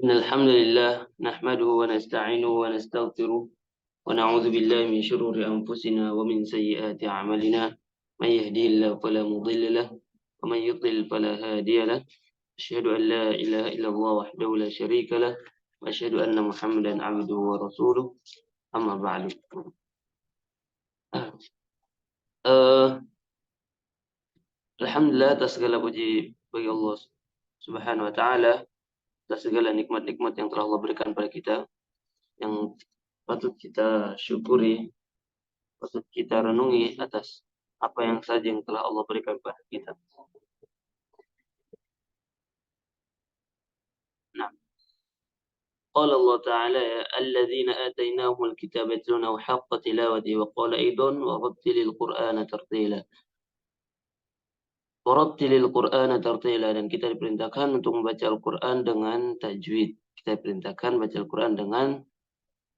Innal hamdalillah nahmaduhu wa nasta'inuhu wa nastaghfiruh wa na'udzu billahi min shururi anfusina wa min sayyiati a'malina. May yahdihillahu fala mudilla lahu wa may yudlil fala hadiya lahu. Asyhadu an la ilaha illallah wahdahu la syarika lahu wa asyhadu anna Muhammadan 'abduhu wa rasuluh. Amma ba'du. Alhamdulillah atas segala puji bagi Allah Subhanahu wa taala atas segala nikmat-nikmat yang telah Allah berikan pada kita, yang patut kita syukuri, patut kita renungi atas apa yang saja yang telah Allah berikan pada kita. Nah, qala Allah Ta'ala alladzina atainahumul kitaba yatlunahu haqqa tilawati wa qala aidan wa rattilil qur'ana tartila. Wa rattilil qur'ana tartila, dan kita diperintahkan untuk membaca Al-Qur'an dengan tajwid. Kita diperintahkan baca Al-Qur'an dengan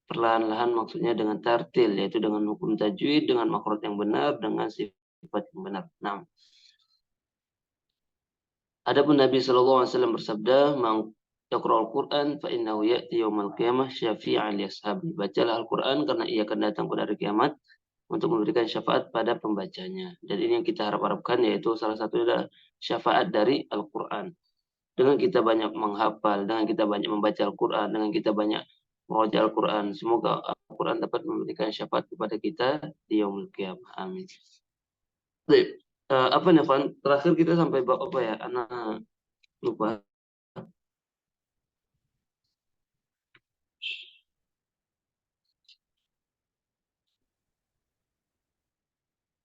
perlahan-lahan, maksudnya dengan tartil, yaitu dengan hukum tajwid, dengan makhraj yang benar, dengan sifat yang benar. Nah, adapun Nabi sallallahu alaihi wasallam bersabda, "Man yaqra'ul Qur'an fa innahu ya'ti yaumal qiyamah syafi'an li ashabi." Bacalah Al-Qur'an karena ia akan datang pada hari kiamat untuk memberikan syafaat pada pembacanya. Dan ini yang kita harapkan, yaitu salah satunya adalah syafaat dari Al-Qur'an. Dengan kita banyak menghafal, dengan kita banyak membaca Al-Qur'an, dengan kita banyak membaca Al-Qur'an, semoga Al-Qur'an dapat memberikan syafaat kepada kita di yaumul qiyamah. Amin. Baik. Apa nih, Van? Terakhir kita sampai bab apa ya? Anak lupa.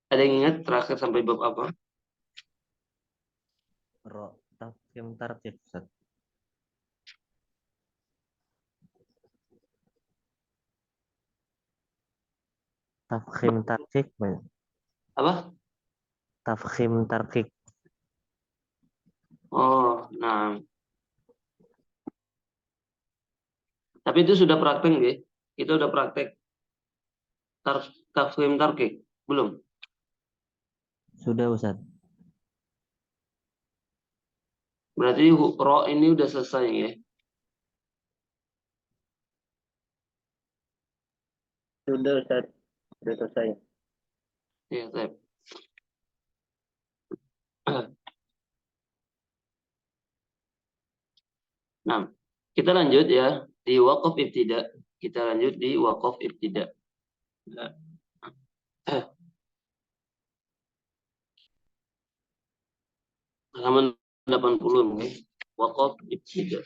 Ada yang ingat terakhir sampai bab apa? Tafkhim tarkib, Ustaz. Tafkhim tarkik. Apa? Tafkhim tarkik. Oh, nah. Tapi itu sudah praktek ya? Kita udah praktek tafkhim tarkik? Belum? Sudah, Ustaz. Berarti ro ini udah selesai ya? Sudah, Ustaz. Sudah selesai. Ya, saya. Nah, kita lanjut ya di waqaf ibtida. Kita lanjut di waqaf ibtida. Nah. Halaman 80 nih. Waqaf ibtida.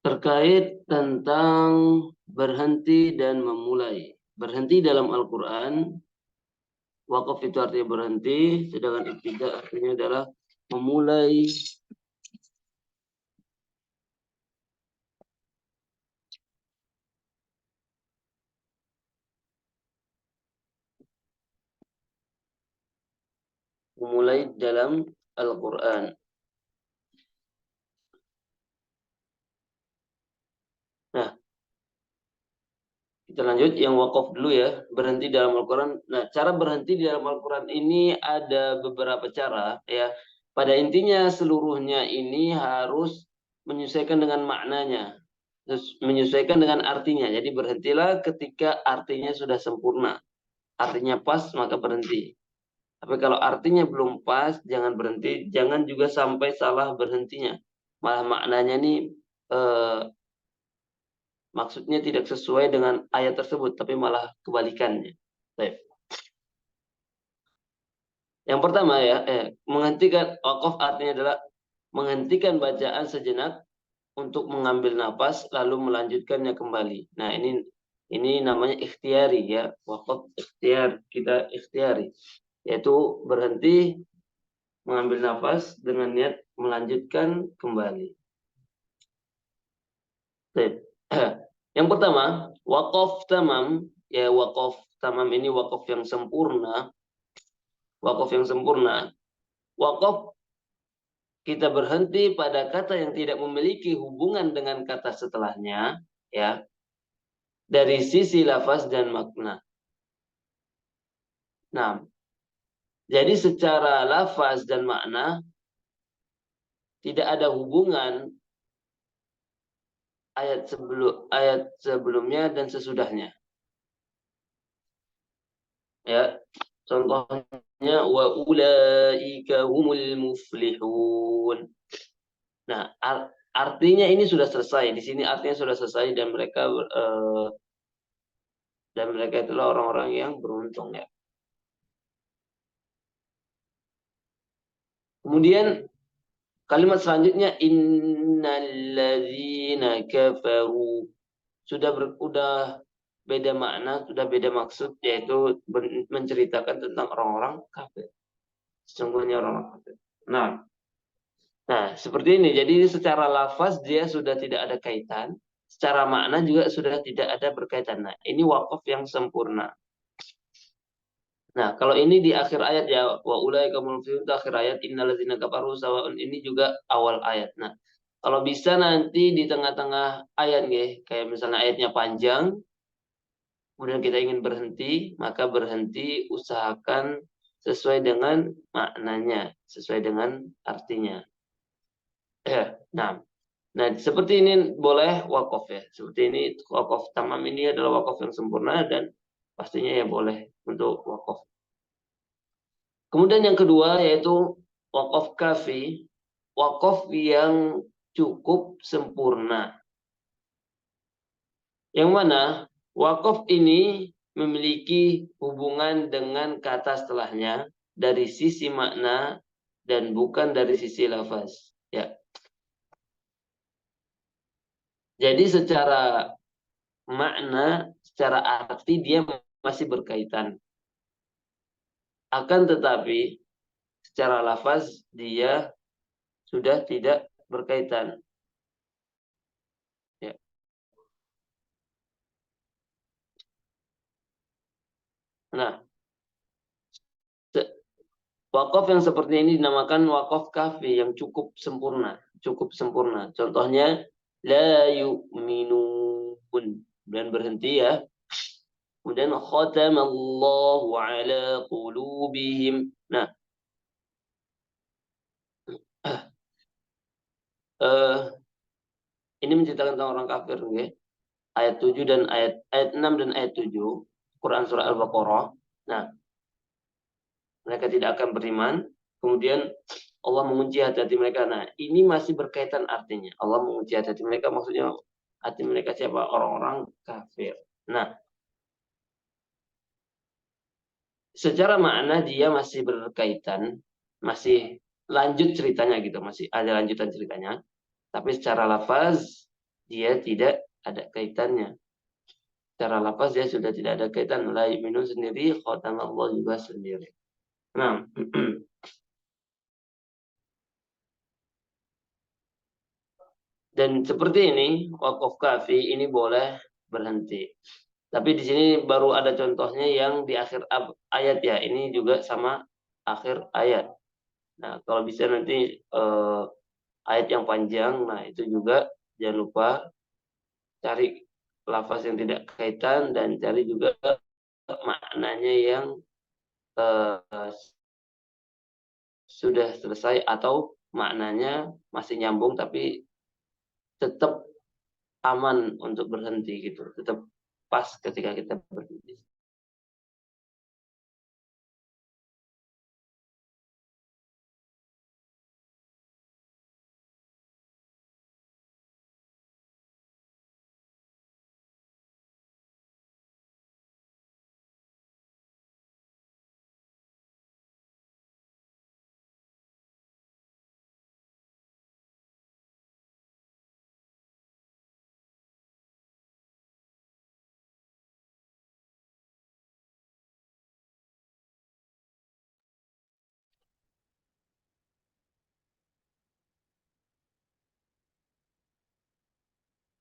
Terkait tentang berhenti dan memulai. Berhenti dalam Al-Quran, waqaf itu artinya berhenti, sedangkan ibtida artinya adalah memulai. Memulai dalam Al-Quran. Nah, kita lanjut yang waqaf dulu ya, berhenti dalam Al-Quran. Nah, cara berhenti di dalam Al-Quran ini ada beberapa cara ya. Pada intinya seluruhnya ini harus menyesuaikan dengan maknanya, menyesuaikan dengan artinya. Jadi berhentilah ketika artinya sudah sempurna. Artinya pas, maka berhenti. Tapi kalau artinya belum pas, jangan berhenti. Jangan juga sampai salah berhentinya. Malah maknanya ini maksudnya tidak sesuai dengan ayat tersebut, tapi malah kebalikannya. Baik. Yang pertama ya, menghentikan waqaf artinya adalah menghentikan bacaan sejenak untuk mengambil napas lalu melanjutkannya kembali. Nah, ini namanya ikhtiari ya, waqaf ikhtiar, kita ikhtiari, yaitu berhenti mengambil napas dengan niat melanjutkan kembali. Baik. Yang pertama, waqaf tamam, ya waqaf tamam ini waqaf yang sempurna. Waqaf yang sempurna. Waqaf kita berhenti pada kata yang tidak memiliki hubungan dengan kata setelahnya, ya, dari sisi lafaz dan makna. Nah, jadi secara lafaz dan makna tidak ada hubungan ayat sebelumnya dan sesudahnya. Ya, contohnya wa ulaika humul muflihun. Nah, artinya ini sudah selesai. Di sini artinya sudah selesai dan mereka itulah orang-orang yang beruntung ya. Kemudian kalimat selanjutnya innalladzina kafaru udah beda makna, sudah beda maksud, yaitu menceritakan tentang orang-orang kafir. Sesungguhnya orang-orang kafir. Nah, seperti ini. Jadi secara lafaz dia sudah tidak ada kaitan, secara makna juga sudah tidak ada berkaitan. Nah, ini wakaf yang sempurna. Nah, kalau ini di akhir ayat ya, wa ulaika mulfihun itu akhir ayat, innalladzina kafaru sawaun, ini juga awal ayat. Nah, kalau bisa nanti di tengah-tengah ayat nggih, kayak misalnya ayatnya panjang, kemudian kita ingin berhenti, maka berhenti usahakan sesuai dengan maknanya, sesuai dengan artinya. Nah, seperti ini boleh wakaf ya. Seperti ini wakaf tamam ini adalah wakaf yang sempurna dan pastinya ya boleh untuk wakaf. Kemudian yang kedua yaitu wakaf kafi, wakaf yang cukup sempurna. Yang mana wakaf ini memiliki hubungan dengan kata setelahnya dari sisi makna dan bukan dari sisi lafaz. Ya. Jadi secara makna, secara arti dia masih berkaitan. Akan tetapi secara lafaz dia sudah tidak berkaitan. Ya. Nah, wakaf yang seperti ini dinamakan wakaf kafi yang cukup sempurna, cukup sempurna. Contohnya la yu'minun dan berhenti ya. Kemudian khatamallahu ala qulubihim. Nah, ini menceritakan tentang orang kafir, okay? Ayat 7 dan ayat 6 dan ayat 7 Quran surah Al-Baqarah. Nah, mereka tidak akan beriman. Kemudian Allah mengunci hati-hati mereka. Nah, ini masih berkaitan artinya. Allah mengunci hati-hati mereka, maksudnya hati mereka siapa? Orang-orang kafir. Nah, secara makna dia masih berkaitan, masih lanjut ceritanya gitu, masih ada lanjutan ceritanya. Tapi secara lafaz dia tidak ada kaitannya. Secara lafaz dia sudah tidak ada kaitan. La yu'minun sendiri, Allah juga sendiri. Nah, dan seperti ini, wakaf kafi ini boleh berhenti. Tapi di sini baru ada contohnya yang di akhir ayat ya. Ini juga sama akhir ayat. Nah, kalau bisa nanti ayat yang panjang, nah itu juga jangan lupa cari lafaz yang tidak kaitan dan cari juga maknanya yang sudah selesai atau maknanya masih nyambung tapi tetap aman untuk berhenti gitu, tetap pas ketika kita berhenti.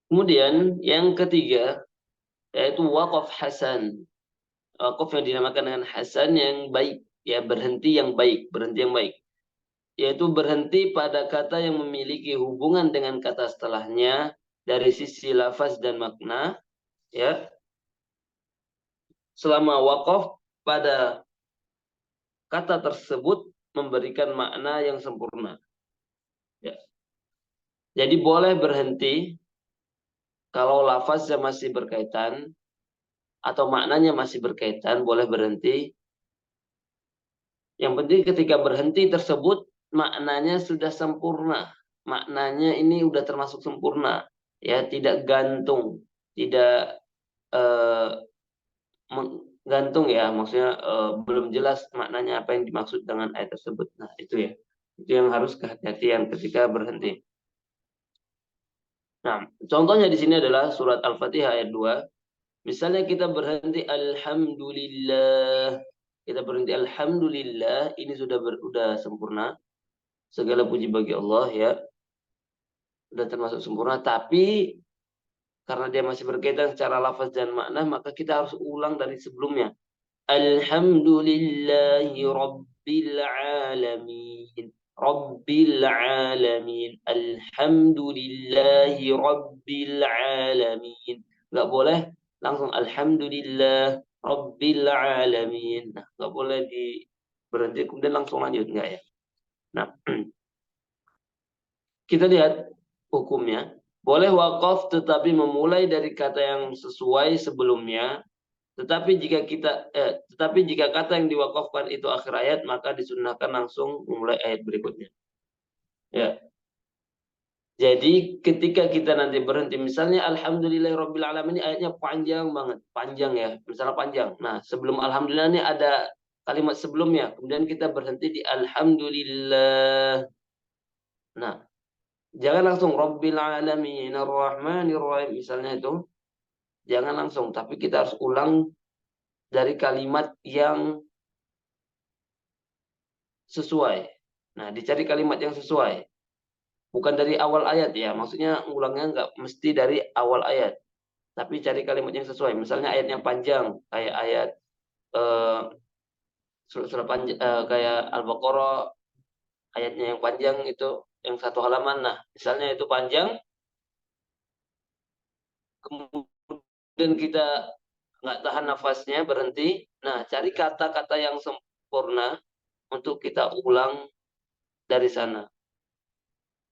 Kemudian yang ketiga yaitu wakaf hasan. Wakaf yang dinamakan dengan hasan yang baik, ya berhenti yang baik, berhenti yang baik. Yaitu berhenti pada kata yang memiliki hubungan dengan kata setelahnya dari sisi lafaz dan makna, ya. Selama wakaf pada kata tersebut memberikan makna yang sempurna. Ya. Jadi boleh berhenti kalau lafaznya masih berkaitan atau maknanya masih berkaitan, boleh berhenti. Yang penting ketika berhenti tersebut maknanya sudah sempurna. Maknanya ini sudah termasuk sempurna, ya, tidak gantung, tidak eh, gantung ya, maksudnya belum jelas maknanya apa yang dimaksud dengan ayat tersebut. Nah, itu ya. Itu yang harus kehati-hatian ketika berhenti. Nah, contohnya di sini adalah surat Al-Fatihah ayat 2. Misalnya kita berhenti alhamdulillah. Kita berhenti alhamdulillah, ini sudah sempurna. Segala puji bagi Allah, ya. Sudah termasuk sempurna, tapi karena dia masih berkaitan secara lafaz dan makna, maka kita harus ulang dari sebelumnya. Alhamdulillahi Rabbil Alamin. Rabbil Alamin. Alhamdulillahi Rabbil Alamin. Nggak boleh langsung Alhamdulillah Rabbil Alamin. Nah, nggak boleh berhenti kemudian langsung lanjut, nggak ya. Nah, kita lihat hukumnya. Boleh wakaf tetapi memulai dari kata yang sesuai sebelumnya. Tetapi jika kata yang diwakafkan itu akhir ayat, maka disunahkan langsung memulai ayat berikutnya. Ya. Jadi ketika kita nanti berhenti, misalnya Alhamdulillahirabbil alamin, ini ayatnya panjang banget, panjang ya, misalnya panjang. Nah, sebelum Alhamdulillah ini ada kalimat sebelumnya, kemudian kita berhenti di Alhamdulillah. Nah, jangan langsung Rabbil alamin arrahmanir rahim misalnya itu. Jangan langsung, tapi kita harus ulang dari kalimat yang sesuai. Nah, dicari kalimat yang sesuai. Bukan dari awal ayat ya, maksudnya ulangnya nggak mesti dari awal ayat. Tapi cari kalimat yang sesuai. Misalnya ayat yang panjang, kayak ayat eh, surah panjang, kayak Al-Baqarah, ayatnya yang panjang itu, yang satu halaman. Nah, misalnya itu panjang, kemudian kita nggak tahan nafasnya, berhenti. Nah, cari kata-kata yang sempurna untuk kita ulang dari sana.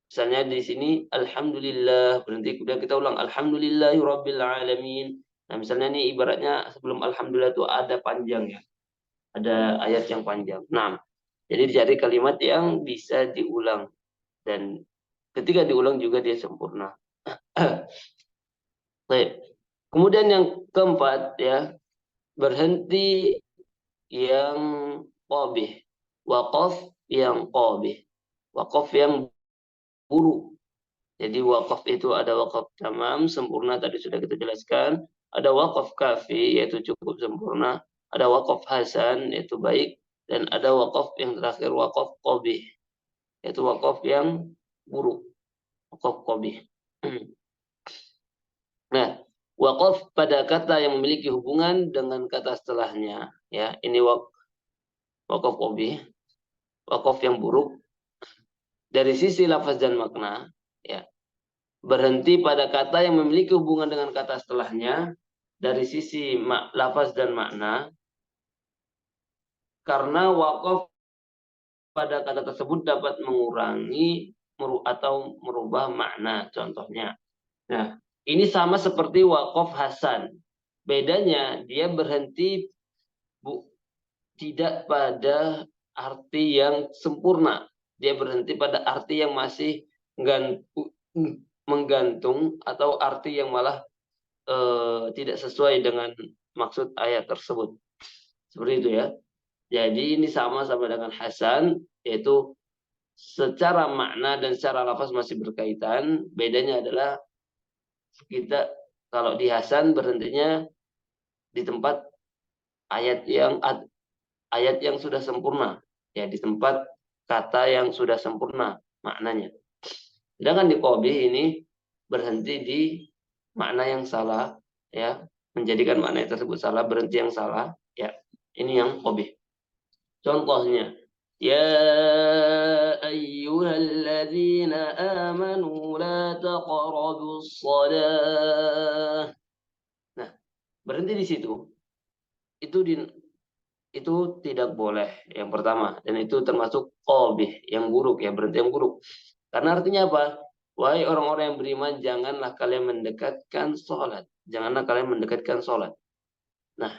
Misalnya di sini alhamdulillah, berhenti kemudian kita ulang alhamdulillahirabbil alamin. Nah, misalnya ini ibaratnya sebelum alhamdulillah itu ada panjang ya. Ada ayat yang panjang. Nah, jadi dicari kalimat yang bisa diulang dan ketika diulang juga dia sempurna. Baik. Kemudian yang keempat ya, berhenti yang qabih. Waqaf yang qabih. Waqaf yang buruk. Jadi wakaf itu ada wakaf tamam, sempurna, tadi sudah kita jelaskan. Ada wakaf kafi, yaitu cukup sempurna. Ada wakaf hasan, yaitu baik. Dan ada wakaf yang terakhir, wakaf qabih, yaitu wakaf yang buruk. Wakaf qabih. Nah, wakaf pada kata yang memiliki hubungan dengan kata setelahnya. Ya, ini wakaf qabih, wakaf yang buruk. Dari sisi lafaz dan makna, ya, berhenti pada kata yang memiliki hubungan dengan kata setelahnya dari sisi lafaz dan makna, karena wakaf pada kata tersebut dapat mengurangi atau merubah makna, contohnya. Nah, ini sama seperti wakaf hasan. Bedanya dia berhenti tidak pada arti yang sempurna. Dia berhenti pada arti yang masih menggantung atau arti yang malah tidak sesuai dengan maksud ayat tersebut. Seperti itu ya. Jadi ini sama-sama dengan hasan, yaitu secara makna dan secara lafaz masih berkaitan. Bedanya adalah kita kalau di hasan berhentinya di tempat ayat yang sudah sempurna, ya, di tempat kata yang sudah sempurna maknanya. Sedangkan di qabih ini berhenti di makna yang salah, ya, menjadikan makna tersebut salah, berhenti yang salah, ya. Ini yang qabih. Contohnya, ya ayyuhalladzina amanu la taqrabus shalah. Nah, berhenti di situ. Itu tidak boleh yang pertama, dan itu termasuk qabih yang buruk, ya, berhenti yang buruk. Karena artinya apa? Wahai orang-orang yang beriman, janganlah kalian mendekatkan sholat. Janganlah kalian mendekatkan sholat. Nah,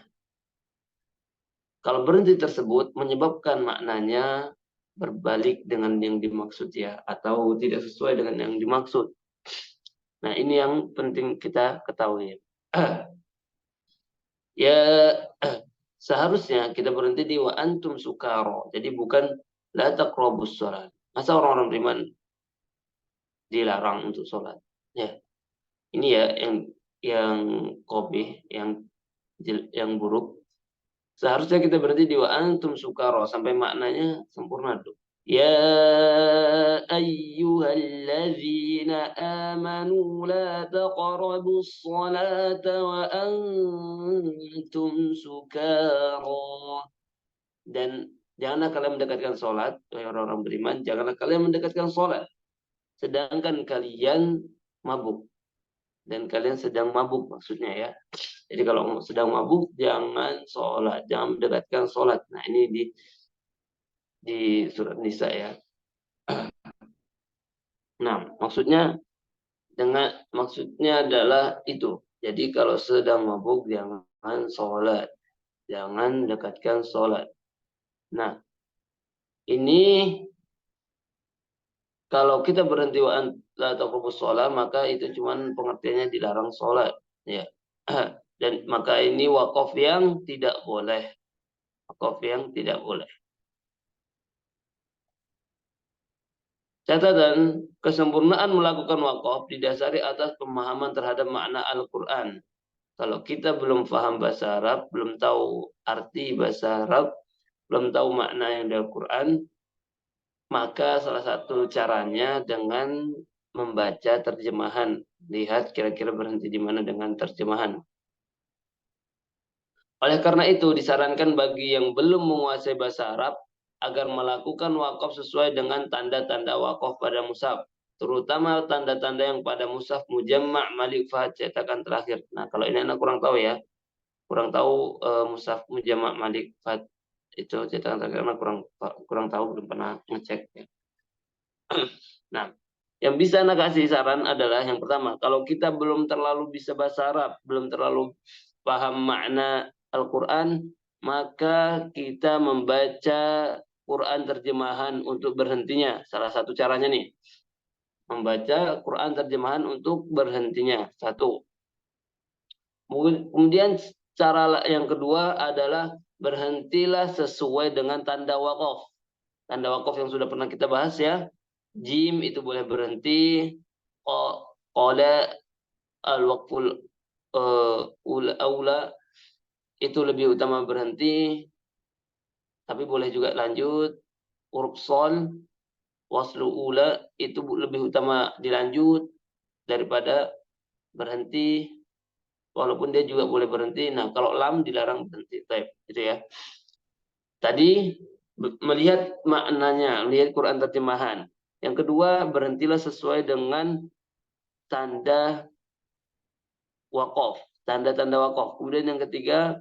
kalau berhenti tersebut menyebabkan maknanya berbalik dengan yang dimaksud ya, atau tidak sesuai dengan yang dimaksud. Nah, ini yang penting kita ketahui. Ya, seharusnya kita berhenti di wa antum sukaro. Jadi bukan la taqrabus sholat. Masa orang-orang beriman dilarang untuk sholat? Ya, ini ya yang qabih, yang buruk. Seharusnya kita berhenti di wa antum sukaro sampai maknanya sempurna dulu. Ya ayyuhalladzina amanu la taqrabus salata wa antum sukara. Dan janganlah kalian mendekatkan sholat, orang-orang beriman, janganlah kalian mendekatkan sholat. Sedangkan kalian mabuk. Dan kalian sedang mabuk maksudnya ya. Jadi kalau sedang mabuk, jangan sholat. Jangan mendekatkan sholat. Nah ini di surat Nisa ya. Nah maksudnya adalah itu. Jadi kalau sedang mabuk, jangan sholat. Jangan dekatkan sholat. Nah ini kalau kita berhenti atau fokus sholat, maka itu cuman pengertiannya dilarang sholat. Ya. Dan maka ini wakaf yang tidak boleh. Wakaf yang tidak boleh. Catatan, kesempurnaan melakukan wakaf didasari atas pemahaman terhadap makna Al-Quran. Kalau kita belum paham bahasa Arab, belum tahu arti bahasa Arab, belum tahu makna yang dari Al-Quran, maka salah satu caranya dengan membaca terjemahan. Lihat kira-kira berhenti di mana dengan terjemahan. Oleh karena itu, disarankan bagi yang belum menguasai bahasa Arab agar melakukan wakaf sesuai dengan tanda-tanda wakaf pada mushaf. Terutama tanda-tanda yang pada mushaf mujamma' malik fahad cetakan terakhir. Nah, kalau ini anak kurang tahu ya. Kurang tahu mushaf mujamma' malik fahad itu cetakan terakhir, karena kurang tahu, belum pernah ngecek ya. Nah, yang bisa Anda kasih saran adalah yang pertama, kalau kita belum terlalu bisa bahasa Arab, belum terlalu paham makna Al-Quran, maka kita membaca Quran terjemahan untuk berhentinya. Salah satu caranya nih, membaca Quran terjemahan untuk berhentinya. Satu. Kemudian cara yang kedua adalah berhentilah sesuai dengan tanda wakaf. Tanda wakaf yang sudah pernah kita bahas ya. Jim itu boleh berhenti. Qala al-waqful aula itu lebih utama berhenti, tapi boleh juga lanjut. Huruf sol waslu ula itu lebih utama dilanjut daripada berhenti, walaupun dia juga boleh berhenti. Nah kalau lam dilarang berhenti. Type itu ya. Tadi melihat maknanya, melihat Quran terjemahan. Yang kedua, berhentilah sesuai dengan tanda wakaf, tanda-tanda wakaf. Kemudian yang ketiga,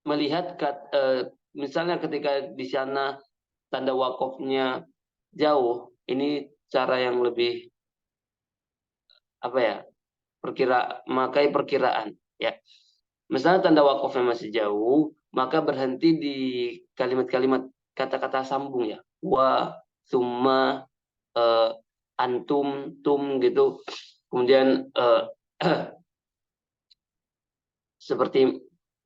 melihat misalnya ketika di sana tanda wakafnya jauh, ini cara yang lebih apa ya? Makai perkiraan ya. Misalnya tanda wakafnya masih jauh, maka berhenti di kalimat-kalimat kata-kata sambung ya. Wa, summa, antum, tum gitu. Kemudian seperti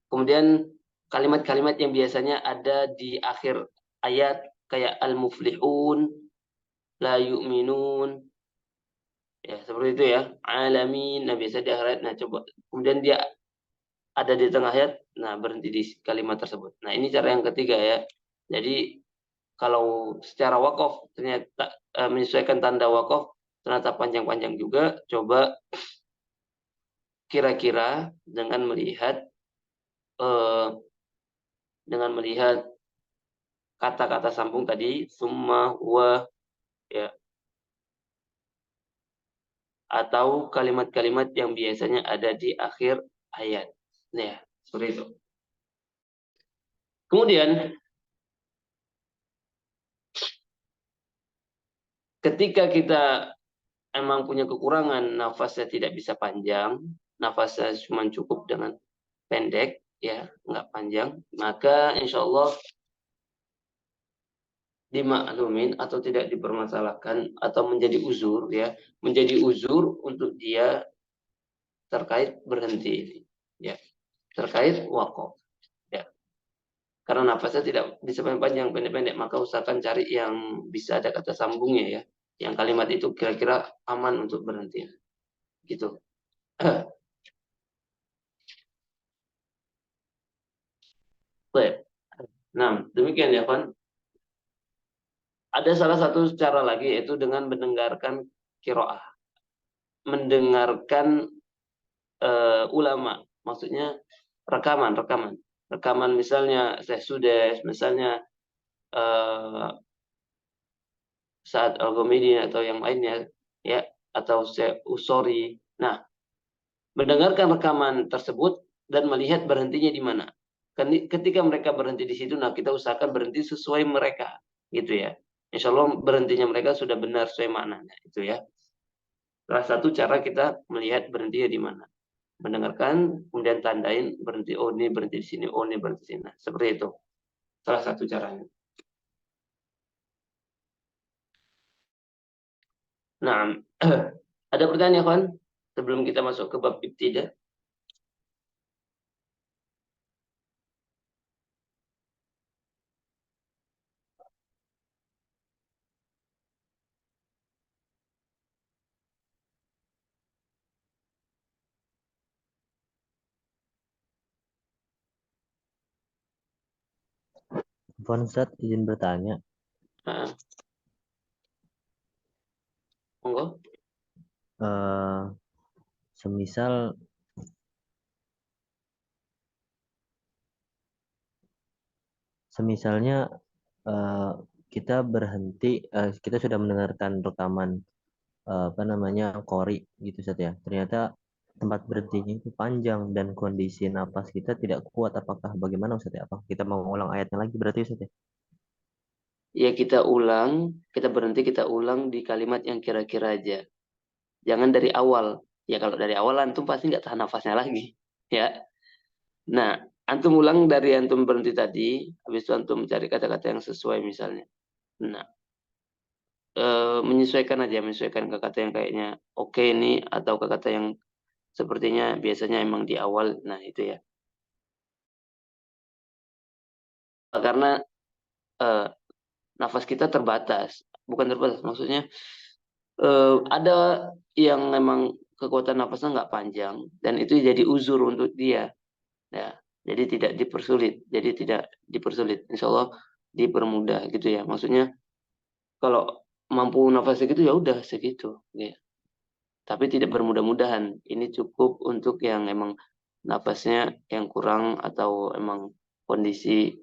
kemudian kalimat-kalimat yang biasanya ada di akhir ayat kayak al-muflihun, la yu'minun, ya seperti itu ya, alamin. Nah biasa di akhir ayat. Nah coba kemudian dia ada di tengah ayat, nah berhenti di kalimat tersebut. Nah ini cara yang ketiga ya. Jadi kalau secara wakaf ternyata menyesuaikan tanda wakaf ternyata panjang-panjang juga, coba kira-kira eh, dengan melihat kata-kata sambung tadi, summa, wa, ya, atau kalimat-kalimat yang biasanya ada di akhir ayat. Ya, seperti itu. Kemudian ketika kita emang punya kekurangan, nafasnya tidak bisa panjang, nafasnya cuma cukup dengan pendek, ya, nggak panjang, maka insya Allah dimaklumin atau tidak dipermasalahkan atau menjadi uzur, ya, menjadi uzur untuk dia terkait berhenti ini, ya, terkait wakaf, ya. Karena nafasnya tidak bisa panjang, pendek-pendek, maka usahakan cari yang bisa ada kata sambungnya, ya, yang kalimat itu kira-kira aman untuk berhenti, gitu. Baik. Nah, demikian ya, Pan. Ada salah satu cara lagi, yaitu dengan mendengarkan kiroah, mendengarkan ulama, maksudnya rekaman misalnya Syekh Sudes, misalnya eh, Sa'ad Al-Ghamidi atau yang lainnya, ya, atau Syekh Usori. Nah, mendengarkan rekaman tersebut dan melihat berhentinya di mana. Ketika mereka berhenti di situ, nah kita usahakan berhenti sesuai mereka, gitu ya. Insya Allah berhentinya mereka sudah benar sesuai maknanya, itu ya. Salah satu cara kita melihat berhentinya di mana. Mendengarkan, kemudian tandain berhenti, oh ini berhenti di sini, oh ini berhenti di sini. Nah, seperti itu. Salah satu caranya. Nah, ada pertanyaan, kawan? Sebelum kita masuk ke bab ibtidah. Ustaz izin bertanya. Nah, monggo. eh semisal Semisalnya eh, kita berhenti, kita sudah mendengarkan rekaman apa namanya qori gitu Ustaz ya. Ternyata tempat berhentinya itu panjang dan kondisi napas kita tidak kuat. Apakah bagaimana Ustaz ya? Apakah kita mau ulang ayatnya lagi berarti Ustaz ya? Ya kita ulang, kita berhenti, kita ulang di kalimat yang kira-kira aja. Jangan dari awal. Ya kalau dari awal antum pasti nggak tahan nafasnya lagi. Ya. Nah, antum ulang dari antum berhenti tadi, habis itu antum cari kata-kata yang sesuai misalnya. Nah, menyesuaikan aja, menyesuaikan ke kata yang kayaknya oke ini atau ke kata yang sepertinya biasanya emang di awal. Nah, itu ya. Karena eh, nafas kita terbatas, bukan terbatas, maksudnya ada yang memang kekuatan nafasnya nggak panjang dan itu jadi uzur untuk dia, ya. Jadi tidak dipersulit, insya Allah dipermudah gitu ya. Maksudnya kalau mampu nafas segitu ya udah segitu, ya. Tapi tidak bermudah-mudahan. Ini cukup untuk yang emang nafasnya yang kurang atau emang kondisi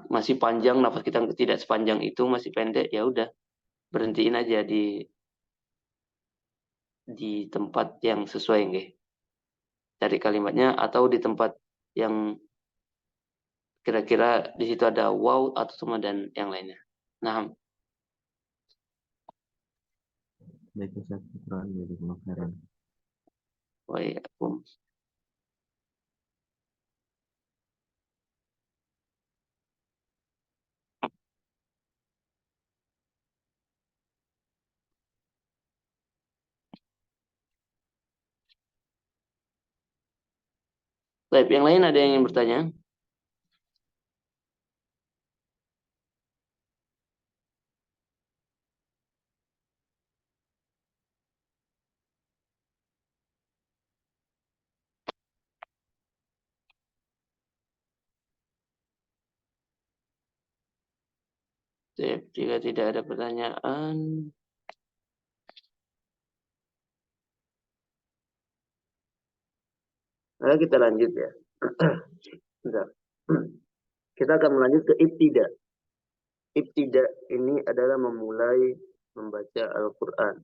masih panjang, nafas kita tidak sepanjang itu, masih pendek, ya udah berhentiin aja di tempat yang sesuai nggih. Cari kalimatnya atau di tempat yang kira-kira di situ ada wow atau sama dan yang lainnya. Nah, Baik Ustaz, syukran, jazakumullah khairan. waalaikumsalam. Baik, yang lain ada yang ingin bertanya? Baik, jika tidak ada pertanyaan, maka kita lanjut ya. Bentar. Kita akan melanjut ke ibtidah. Ibtidah ini adalah memulai membaca Al-Quran.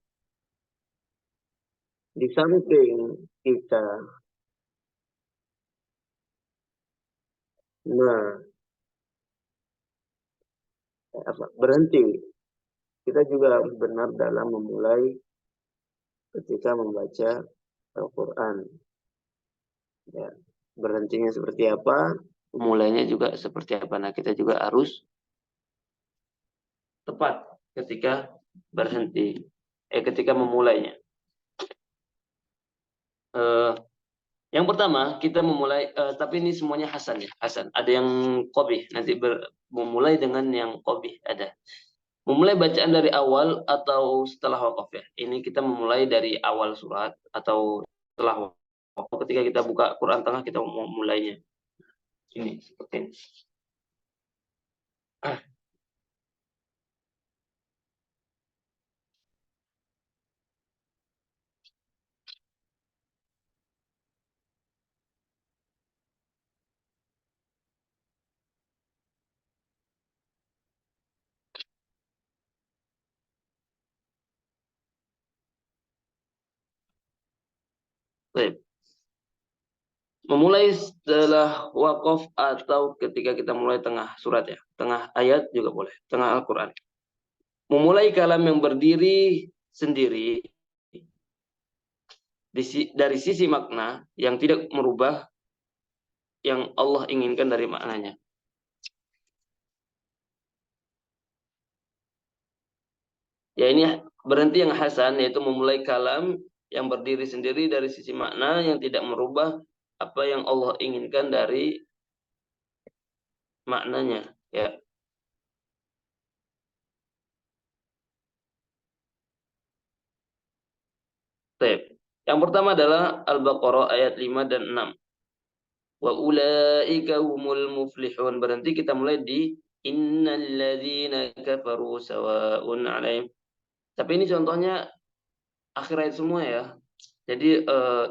Di samping kita berhenti. Kita juga harus benar dalam memulai ketika membaca Al-Quran. Ya, berhentinya seperti apa, memulainya juga seperti apa. Nah, kita juga harus tepat ketika berhenti, ketika memulainya. Yang pertama kita memulai, tapi ini semuanya Hasan ya, Hasan. Ada yang Qabih, nanti memulai dengan yang Qabih ada. Memulai bacaan dari awal atau setelah wakaf ya. Ini kita memulai dari awal surat atau setelah wakaf. Ketika kita buka Quran tengah kita memulainya. Ini seperti ini. Baik. Memulai setelah wakaf atau ketika kita mulai tengah surat ya, tengah ayat juga boleh, tengah Al-Quran. Memulai kalam yang berdiri sendiri dari sisi makna yang tidak merubah yang Allah inginkan dari maknanya. Ya ini berhenti yang hasan, yaitu memulai kalam yang berdiri sendiri dari sisi makna yang tidak merubah apa yang Allah inginkan dari maknanya. Ya. Baik. Yang pertama adalah Al-Baqarah ayat 5 dan 6. Wa ulaika humul muflihun. Berhenti kita mulai di innal ladzina kafaru sawa'un 'alaihim. Tapi ini contohnya akhir ayat semua ya. Jadi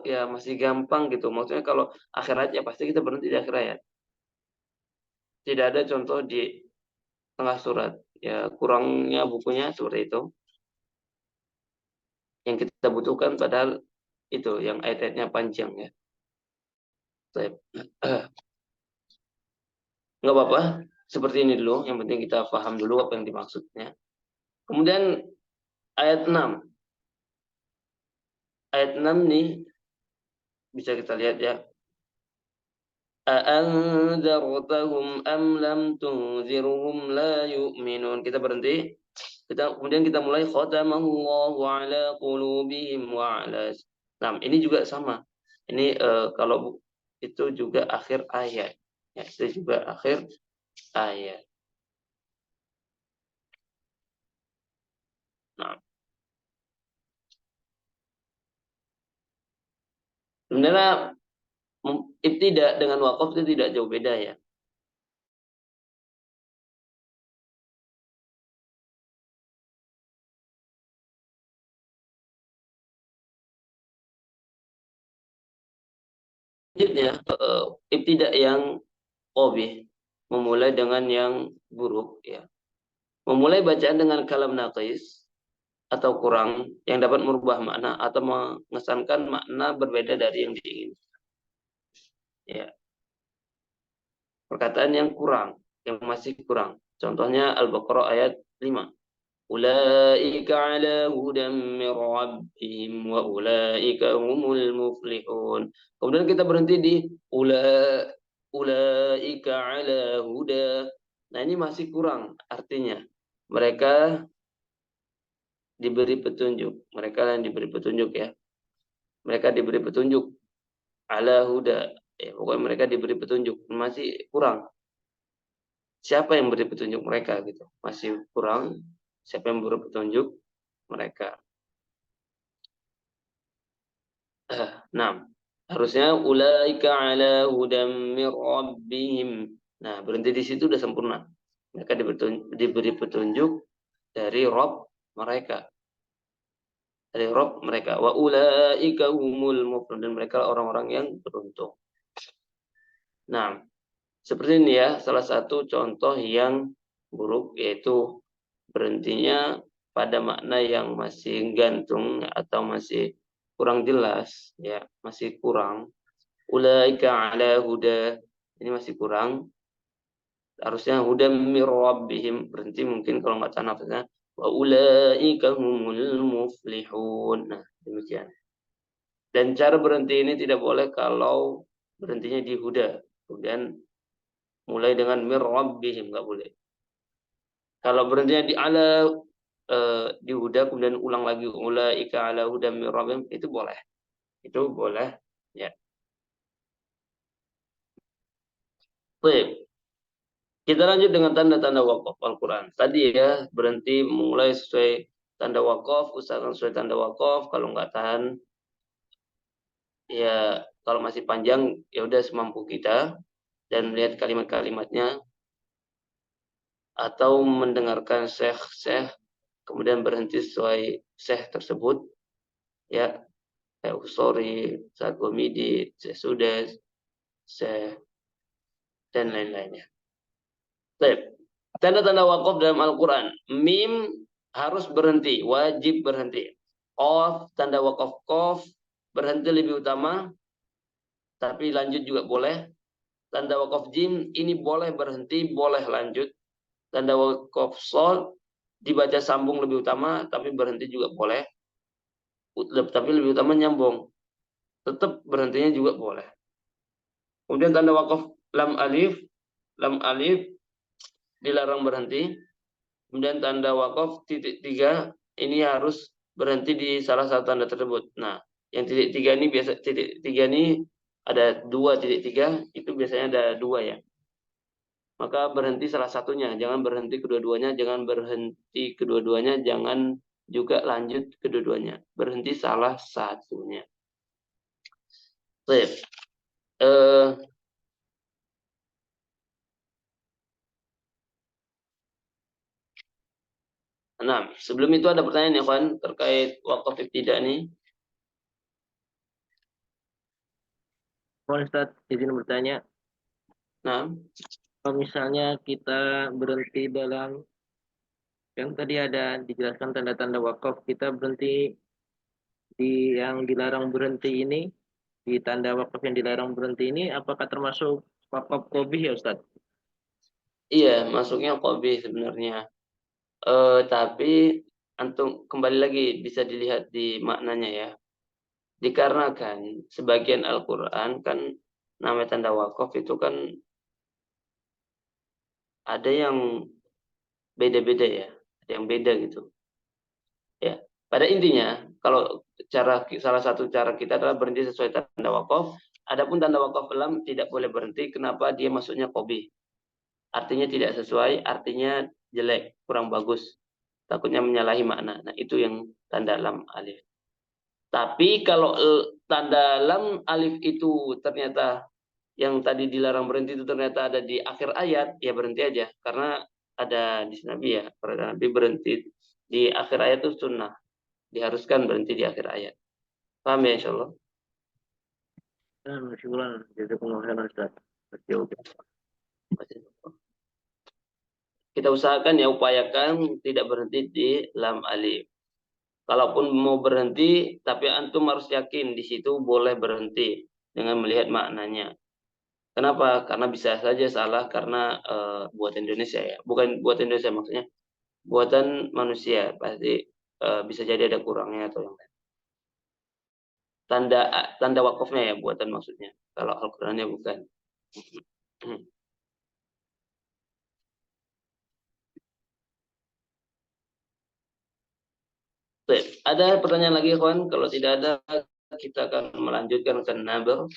ya masih gampang gitu. Maksudnya kalau akhir ayat ya pasti kita berhenti di akhir ayat. Tidak ada contoh di tengah surat. Ya kurangnya bukunya seperti itu. Yang kita butuhkan padahal itu yang ayat-ayatnya panjang ya. Nggak apa-apa. Seperti ini dulu. Yang penting kita paham dulu apa yang dimaksudnya. Kemudian ayat 6. Ayat 6 nih bisa kita lihat ya. A'anzartahum am lam tunzirhum la yu'minun. Kita berhenti. Kemudian kita mulai khatamallahu ala qulubihim wa ala. Nah, ini juga sama. Ini kalau itu juga akhir ayat. Ya, itu juga akhir ayat. Nah, sebenarnya ibtidak dengan wakaf itu tidak jauh beda ya. Selanjutnya, ibtidak yang qabih, memulai dengan yang buruk ya. Memulai bacaan dengan kalam naqis atau kurang yang dapat merubah makna atau mengesankan makna berbeda dari yang diinginkan. Ya, perkataan yang kurang, yang masih kurang. Contohnya Al-Baqarah ayat 5. Ulaika ala hudam min rabbihim wa ulaika humul muflihun. Kemudian kita berhenti di ulaika ala huda. Nah, ini masih kurang artinya. Mereka diberi petunjuk. Mereka yang diberi petunjuk ya. Mereka diberi petunjuk ala huda. Ya, pokoknya mereka diberi petunjuk. Masih kurang. Siapa yang beri petunjuk mereka gitu? Masih kurang. Siapa yang beri petunjuk mereka? Nah, harusnya ulaika ala hudam mir rabbihim. Nah, berhenti di situ udah sempurna. Mereka diberi petunjuk dari Rob mereka. Dari Rob mereka. Wa ulaika humul muflihun, dan mereka orang-orang yang beruntung. Nah, seperti ini ya, salah satu contoh yang buruk yaitu berhentinya pada makna yang masih gantung atau masih kurang jelas ya, masih kurang. Ulaika ala huda, ini masih kurang Harusnya hudam mir rabbihim, berhenti mungkin kalau nggak tahan nafasnya. Wa ulaika humul muflihun. Nah, demikian. Dan cara berhenti ini tidak boleh kalau berhentinya di huda. Kemudian mulai dengan mir rabbihim, nggak boleh. Kalau berhentinya di ala, di huda kemudian ulang lagi ulaika ala hudam mir rabbihim, itu boleh. Itu boleh. Ya. Baik. Kita lanjut dengan tanda-tanda wakaf Al-Quran. Tadi ya, berhenti mulai sesuai tanda wakaf, usahakan sesuai tanda wakaf. Kalau nggak tahan, ya kalau masih panjang, ya udah semampu kita. Dan lihat kalimat-kalimatnya. Atau mendengarkan syekh-syekh, kemudian berhenti sesuai syekh tersebut. Ya, Syekh Usori, Syekh Gomidi, Syekh Sudes, Syekh, dan lain-lainnya. Baik. Tanda-tanda wakaf dalam Al-Quran. Mim harus berhenti, wajib berhenti. Qaf, tanda wakaf qaf, berhenti lebih utama, tapi lanjut juga boleh. Tanda wakaf jim, ini boleh berhenti, boleh lanjut. Tanda wakaf sol, dibaca sambung lebih utama, tapi berhenti juga boleh. Tapi lebih utama nyambung. Tetap berhentinya juga boleh. Kemudian tanda wakaf lam alif dilarang berhenti. Kemudian tanda wakaf titik tiga ini harus berhenti di salah satu tanda tersebut. Nah, yang titik tiga ini biasa titik tiga ini ada dua titik tiga, itu biasanya ada dua ya. Maka berhenti salah satunya, jangan berhenti kedua-duanya, jangan berhenti kedua-duanya, jangan juga lanjut kedua-duanya. Berhenti salah satunya. Baik. Nah, sebelum itu ada pertanyaan ya, Pak, terkait wakaf ibtidah nih. Mohon Ustaz, izin bertanya, Nah, kalau misalnya kita berhenti dalam, yang tadi ada dijelaskan tanda-tanda wakaf, kita berhenti di yang dilarang berhenti ini, di tanda wakaf yang dilarang berhenti ini, apakah termasuk wakaf qobih ya Ustaz? iya, masuknya qabih sebenarnya. Tapi antum kembali lagi bisa dilihat di maknanya ya. Dikarenakan sebagian Al-Qur'an kan namanya tanda wakaf itu kan ada yang beda-beda ya, ada yang beda gitu. Ya. Pada intinya kalau salah satu cara kita adalah berhenti sesuai tanda wakaf. Adapun tanda wakaf lam tidak boleh berhenti. Kenapa? Dia masuknya qabih. Artinya tidak sesuai, artinya jelek, kurang bagus. Takutnya menyalahi makna. Nah, itu yang tanda lam alif. Tapi kalau tanda lam alif itu ternyata yang tadi dilarang berhenti itu ternyata ada di akhir ayat, ya berhenti aja. Karena ada di Nabi ya, karena Nabi berhenti di akhir ayat itu sunnah. Diharuskan berhenti di akhir ayat. Paham ya insya Allah? Syukuran, jazakumullah khairan Ustaz. Oke. Kita usahakan ya, upayakan tidak berhenti di lam alif. Kalaupun mau berhenti, tapi antum harus yakin di situ boleh berhenti dengan melihat maknanya. Kenapa? Karena bisa saja salah karena buatan Indonesia ya. Bukan buatan Indonesia maksudnya, buatan manusia. Pasti bisa jadi ada kurangnya atau yang lain. Tanda wakafnya ya buatan maksudnya. Kalau Al-Qur'annya bukan. Baik. Ada pertanyaan lagi, kawan? Kalau tidak ada, kita akan melanjutkan ke nabel.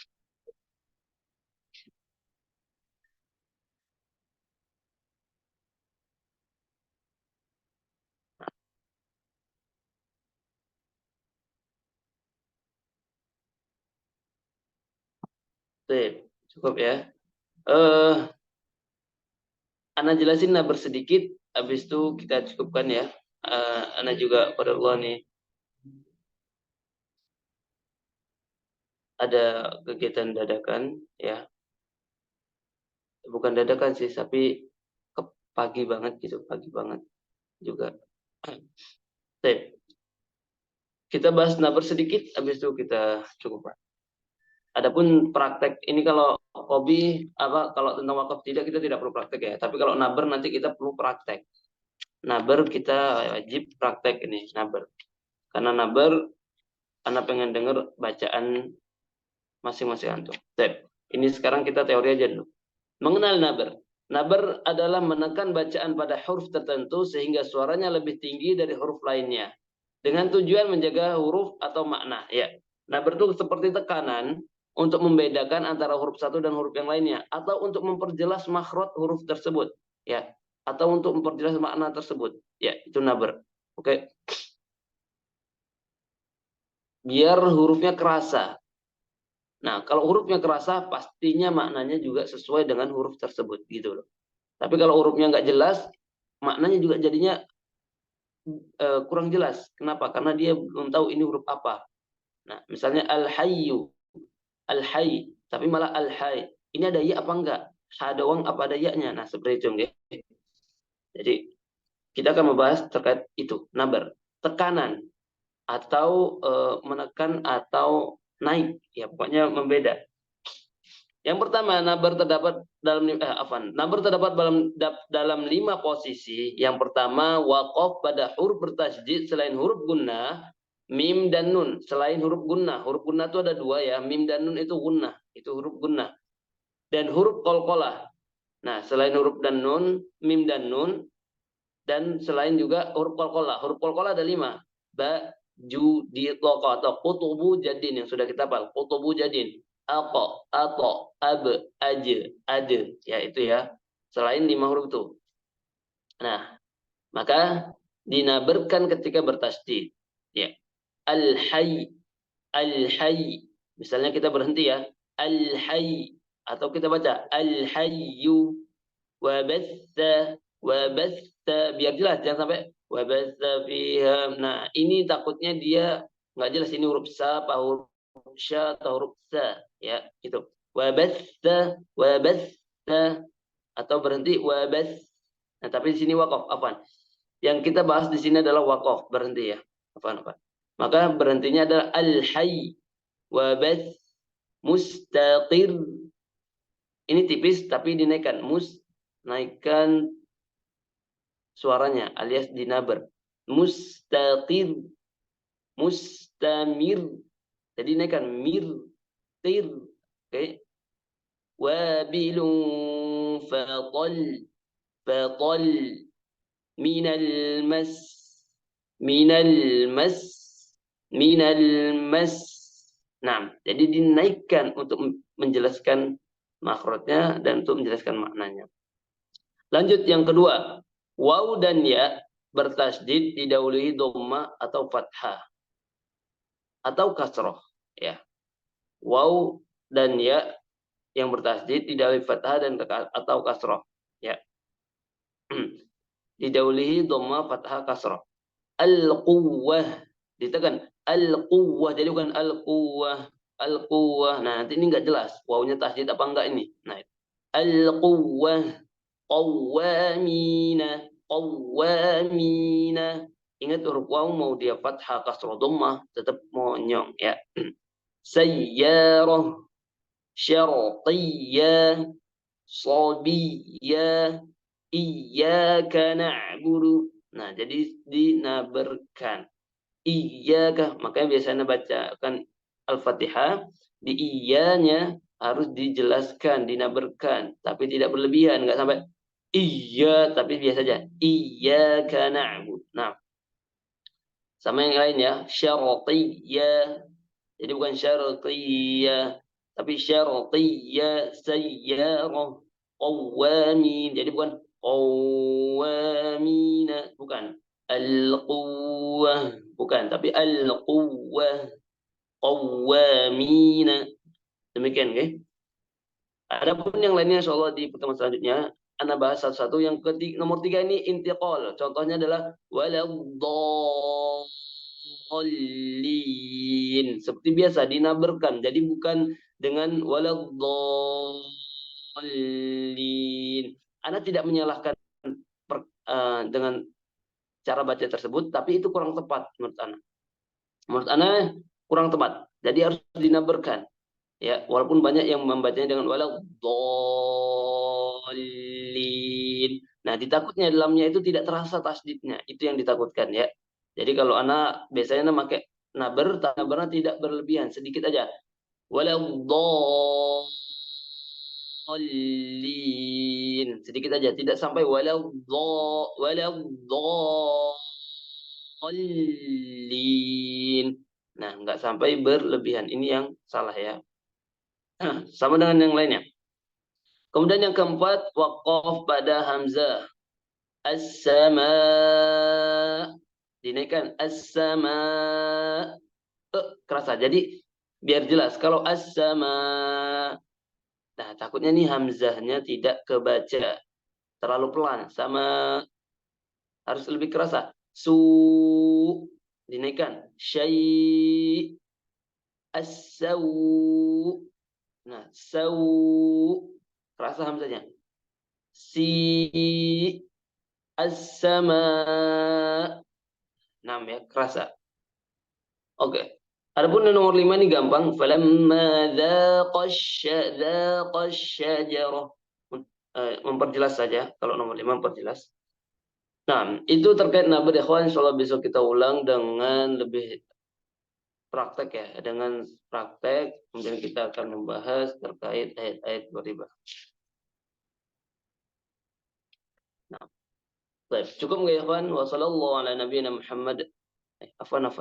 Baik. Cukup ya. Ana jelasin nabar sedikit, habis itu kita cukupkan ya. Ana juga pada Allah nih ada kegiatan dadakan ya. Bukan dadakan sih, tapi pagi banget gitu, pagi banget juga. Baik. Kita bahas nabar sedikit, habis itu kita cukupkan. Adapun praktek ini kalau hobi kalau tentang wakaf tidak, kita tidak perlu praktek ya. Tapi kalau naber nanti kita perlu praktek. Naber kita wajib praktek ini naber. Karena naber Anda pengen dengar bacaan masing-masing antum. Baik. Ini sekarang kita teori aja dulu. Mengenal naber. Naber adalah menekan bacaan pada huruf tertentu sehingga suaranya lebih tinggi dari huruf lainnya. Dengan tujuan menjaga huruf atau makna. Ya. Naber itu seperti tekanan untuk membedakan antara huruf satu dan huruf yang lainnya. Atau untuk memperjelas makhraj huruf tersebut. Ya. Atau untuk memperjelas makna tersebut. Ya, itu naber. Oke. Biar hurufnya kerasa. Nah, kalau hurufnya kerasa, pastinya maknanya juga sesuai dengan huruf tersebut, gitu loh. Tapi kalau hurufnya nggak jelas, maknanya juga jadinya kurang jelas. Kenapa? Karena dia belum tahu ini huruf apa. Nah, misalnya al-hayyu, al-hayy, tapi malah al-hayy. Ini ada ya apa enggak? Ha doang apa ada ya-nya? Nah, seperti itu, okay? Jadi, kita akan membahas terkait itu, nabar, tekanan atau menekan atau naik, ya pokoknya membeda. Yang pertama, nabar terdapat dalam 5 posisi. Yang pertama, waqaf pada huruf bertasydid selain huruf gunnah, mim dan nun. Selain huruf gunnah. Huruf gunnah itu ada 2 ya, mim dan nun itu gunnah, itu huruf gunnah. Dan huruf qalqalah. Nah, selain huruf dan nun, mim dan nun, dan selain juga huruf qalqalah. Huruf qalqalah ada 5. Ba, ju, di, toqa, atau qutubu jadin yang sudah kita hafal. Qutubu jadin. Aqa, ato, ab, aj, ad. Ya, itu ya. Selain 5 huruf itu. Nah, maka dinaberkan ketika bertasydid. Ya. Al-hayy, al-hayy. Misalnya kita berhenti ya. Al-hayy. Atau kita baca al-hayyu wa batha biar jelas, jangan sampai wa batha fiha. Nah, ini takutnya dia nggak jelas ini huruf sa apa huruf sya atau huruf sa, ya, gitu. Wa batha atau berhenti wa bath. Nah, tapi di sini waqaf, apaan? Yang kita bahas di sini adalah waqaf, berhenti ya. Apaan? Maka berhentinya adalah al-hayy wa bath mustaqir. Ini tipis tapi dinaikkan, naikkan suaranya alias dinaber. Mustaqir, mustamir. Jadi naikkan mir, tir. Oke. Wabilun fatal minal mas minal mas minal mas. Nah, jadi dinaikkan untuk menjelaskan makhrajnya dan untuk menjelaskan maknanya. Lanjut yang kedua, waw dan ya bertasydid didahului dhamma atau fathah atau kasroh, ya. Waw dan ya yang bertasydid didahului fathah dan atau kasroh, ya. Didahului dhamma, fathah, kasroh. Al-quwwah ditekan al-quwwah, jadi bukan al-quwwah, al-quwwah. Nah, nanti ini enggak jelas wawnya tasydid apa enggak ini. Nah, al-quwwah, qawwamina, qawwamina. Ingat huruf waw mau dia fathah, kasroh, dhammah tetap monyong, ya. Sayyarah, syartiyah, sabiyah, iyyaka na'budu. Nah, jadi dinaberkan. Iyyaka, makanya biasanya bacakan Al-Fatihah, di iyanya harus dijelaskan, dinaberkan, tapi tidak berlebihan, enggak sampai iya, tapi biasa aja. Iyyaka na'budu. Nah, sama yang lain ya, syartiyah. Jadi bukan syartiyah, tapi syartiyah, sayyarah, qawwamin. Jadi bukan qawwamina, bukan. Al-quwwah, bukan, tapi al-quwwah, qawwamina. Demikian, okay? Adapun yang lainnya insyaallah di pertemuan selanjutnya Anda bahas satu-satu. Yang nomor 3 ini intiqal. Contohnya adalah waladdallin. Seperti biasa dinaberkan. Jadi bukan dengan waladdallin. Anda tidak menyalahkan dengan cara baca tersebut, tapi itu kurang tepat menurut Anda. Menurut Anda kurang tepat. Jadi harus dinaberkan. Ya, walaupun banyak yang membacanya dengan waladhdallin. Nah, ditakutnya dalamnya itu tidak terasa tasdidnya. Itu yang ditakutkan ya. Jadi kalau anak biasanya anak pakai naber, nabernya tidak berlebihan, sedikit aja. Waladhdallin. Sedikit aja, tidak sampai waladhdallin. Nah, nggak sampai berlebihan. Ini yang salah ya. Sama dengan yang lainnya. Kemudian yang keempat, waqaf pada hamzah. As-sama. Dinaikkan. As-sama. Kerasa. Jadi, biar jelas. Kalau as-sama. Nah, takutnya nih hamzahnya tidak kebaca. Terlalu pelan. Sama harus lebih kerasa. Su. Dinaikkan. Syai. As-sawu. Nah, sawu. Kerasa hamzahnya. Si as-sama. Nah, ya, kerasa. Oke. Adapun yang nomor 5 ini gampang. Falamma dzaqash syajarah. Memperjelas saja. Kalau nomor 5 memperjelas. Nah, itu terkait nabar ikhwan. Insyaallah besok kita ulang dengan lebih praktek ya. Dengan praktek. Kemudian kita akan membahas terkait ayat-ayat beribadah. Nah, baik. Cukup nggak ya ikhwan? Wassallallahu ala nabiyina Muhammad. Afwan.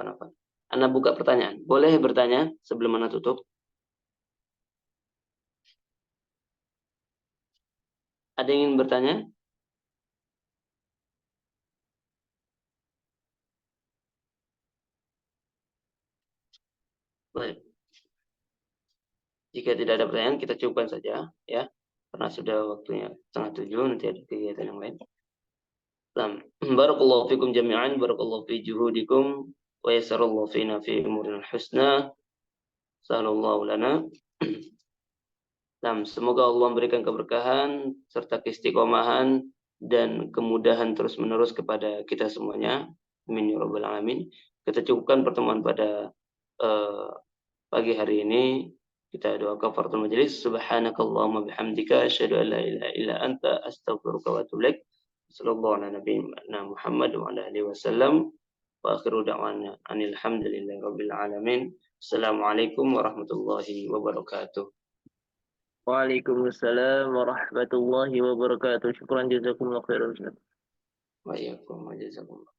Anda buka pertanyaan. Boleh bertanya sebelum Anda tutup? Ada yang ingin bertanya? Baik. Jika tidak ada pertanyaan, kita cukupkan saja, ya. Karena sudah waktunya 6:30, nanti ada kegiatan yang lain. Barakallahu fikum jami'an, barakallahu fi juhudikum, wa yasarallahu fina fi umurina husna. Sallallahu lana. Semoga Allah memberikan keberkahan serta keistiqomahan dan kemudahan terus-menerus kepada kita semuanya. Amin ya rabbal alamin. Kita cukupkan pertemuan pada pagi hari ini. Kita doa kafaratul majelis. Subhanakallahumma bihamdika asyhadu an la ilaha illa anta astaghfiruka wa atubu ilaik. Sallallahu ala nabiyyina Muhammad wa ala alihi wasallam. Wa akhiru da'wana anil hamdulillahi rabbil alamin. Assalamualaikum warahmatullahi wabarakatuh. Waalaikumsalam warahmatullahi wabarakatuh. Syukran jazakumullah khairan. Wa iyyakum wa jazakumullah.